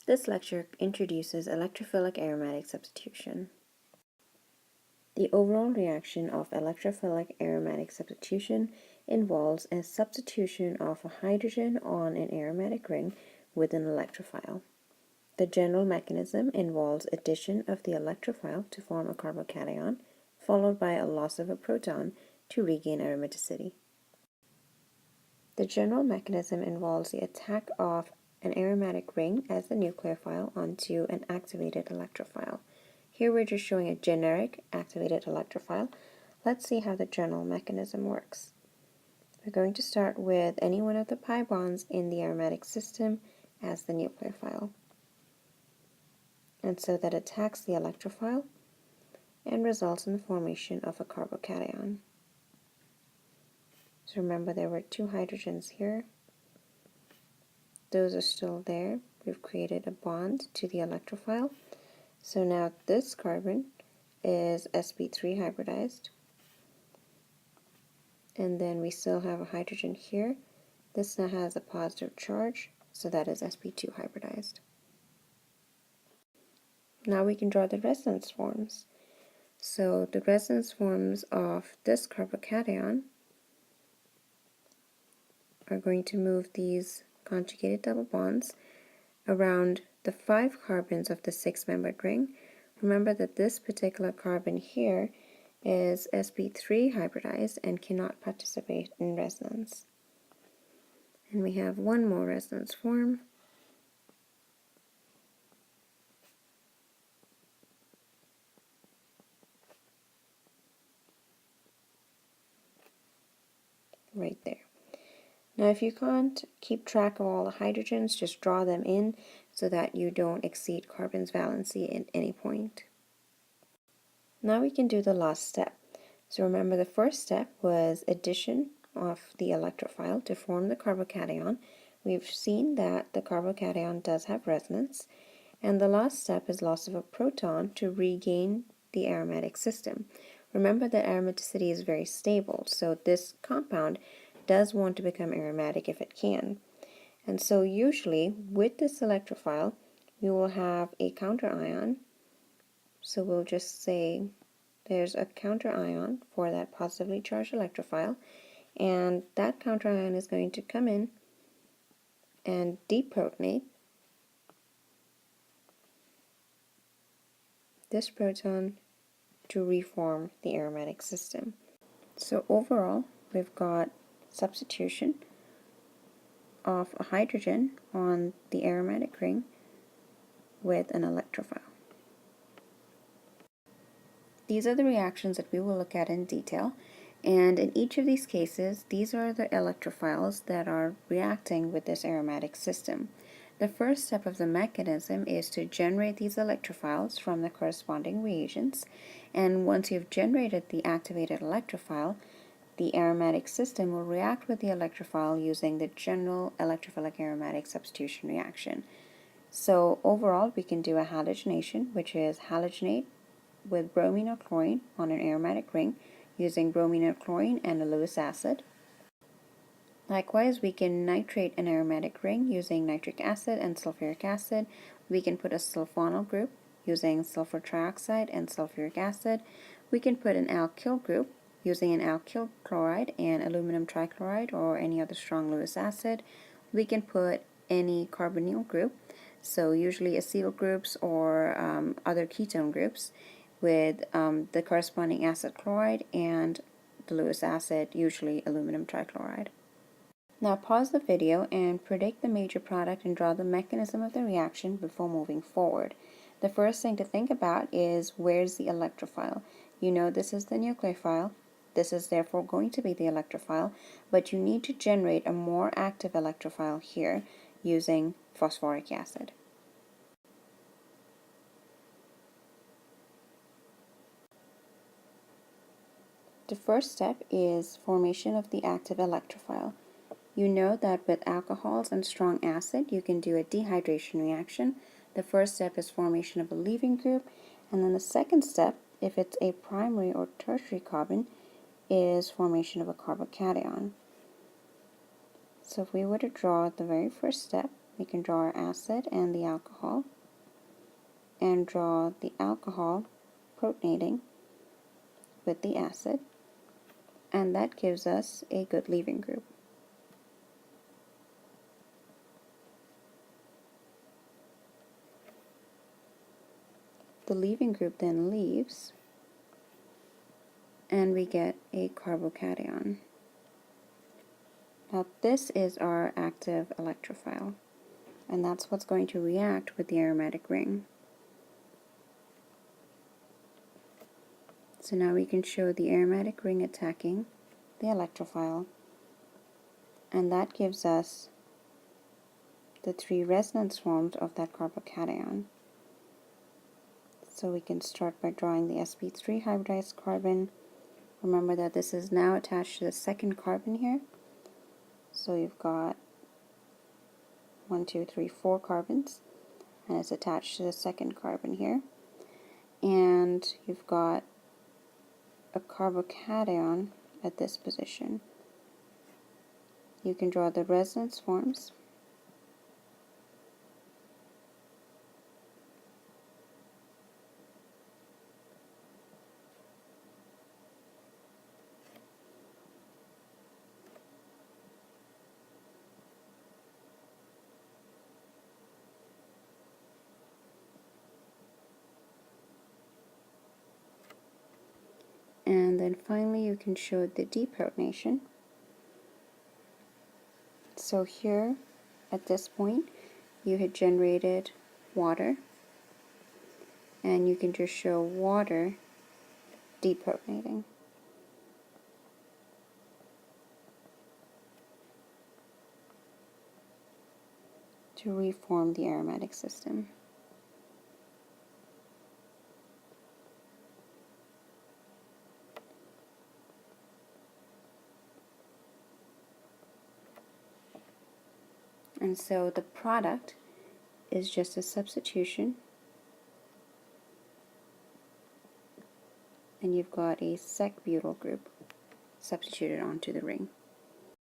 This lecture introduces electrophilic aromatic substitution. The overall reaction of electrophilic aromatic substitution involves a substitution of a hydrogen on an aromatic ring with an electrophile. The general mechanism involves addition of the electrophile to form a carbocation, followed by a loss of a proton to regain aromaticity. The general mechanism involves the attack of an aromatic ring as the nucleophile onto an activated electrophile. Here we're just showing a generic activated electrophile. Let's see how the general mechanism works. We're going to start with any one of the pi bonds in the aromatic system as the nucleophile. And so that attacks the electrophile and results in the formation of a carbocation. So remember there were two hydrogens here. Those are still there. We've created a bond to the electrophile. So now this carbon is sp3 hybridized. And then we still have a hydrogen here. This now has a positive charge, so that is sp2 hybridized. Now we can draw the resonance forms. So the resonance forms of this carbocation are going to move these conjugated double bonds around the 5 carbons of the 6-membered ring. Remember that this particular carbon here is sp3 hybridized and cannot participate in resonance. And we have one more resonance form. Right there. Now if you can't keep track of all the hydrogens, just draw them in so that you don't exceed carbon's valency at any point. Now we can do the last step. So remember the first step was addition of the electrophile to form the carbocation. We've seen that the carbocation does have resonance. And the last step is loss of a proton to regain the aromatic system. Remember that aromaticity is very stable, so this compound does want to become aromatic if it can. And so usually with this electrophile, we will have a counterion. So we'll just say there's a counterion for that positively charged electrophile, and that counterion is going to come in and deprotonate this proton to reform the aromatic system. So overall, we've got substitution of a hydrogen on the aromatic ring with an electrophile. These are the reactions that we will look at in detail, and in each of these cases, these are the electrophiles that are reacting with this aromatic system. The first step of the mechanism is to generate these electrophiles from the corresponding reagents, and once you've generated the activated electrophile, the aromatic system will react with the electrophile using the general electrophilic aromatic substitution reaction. So overall, we can do a halogenation, which is halogenate with bromine or chlorine on an aromatic ring using bromine or chlorine and a Lewis acid. Likewise, we can nitrate an aromatic ring using nitric acid and sulfuric acid. We can put a sulfonyl group using sulfur trioxide and sulfuric acid. We can put an alkyl group using an alkyl chloride and aluminum trichloride or any other strong Lewis acid. We can put any carbonyl group, so usually acetyl groups or other ketone groups, with the corresponding acid chloride and the Lewis acid, usually aluminum trichloride. Now pause the video and predict the major product and draw the mechanism of the reaction before moving forward. The first thing to think about is where's the electrophile. You know this is the nucleophile. This is therefore going to be the electrophile, but you need to generate a more active electrophile here using phosphoric acid. The first step is formation of the active electrophile. You know that with alcohols and strong acid, you can do a dehydration reaction. The first step is formation of a leaving group, and then the second step, if it's a primary or tertiary carbon, is formation of a carbocation. So if we were to draw the very first step, we can draw our acid and the alcohol, and draw the alcohol protonating with the acid, and that gives us a good leaving group. The leaving group then leaves, and we get a carbocation. Now this is our active electrophile, and that's what's going to react with the aromatic ring. So now we can show the aromatic ring attacking the electrophile, and that gives us the 3 resonance forms of that carbocation. So we can start by drawing the sp3 hybridized carbon. Remember that this is now attached to the second carbon here. So you've got 1, 2, 3, 4 carbons, and it's attached to the second carbon here. And you've got a carbocation at this position. You can draw the resonance forms. And then finally you can show the deprotonation. So here at this point you had generated water, and you can just show water deprotonating. To reform the aromatic system. And so the product is just a substitution, and you've got a sec-butyl group substituted onto the ring.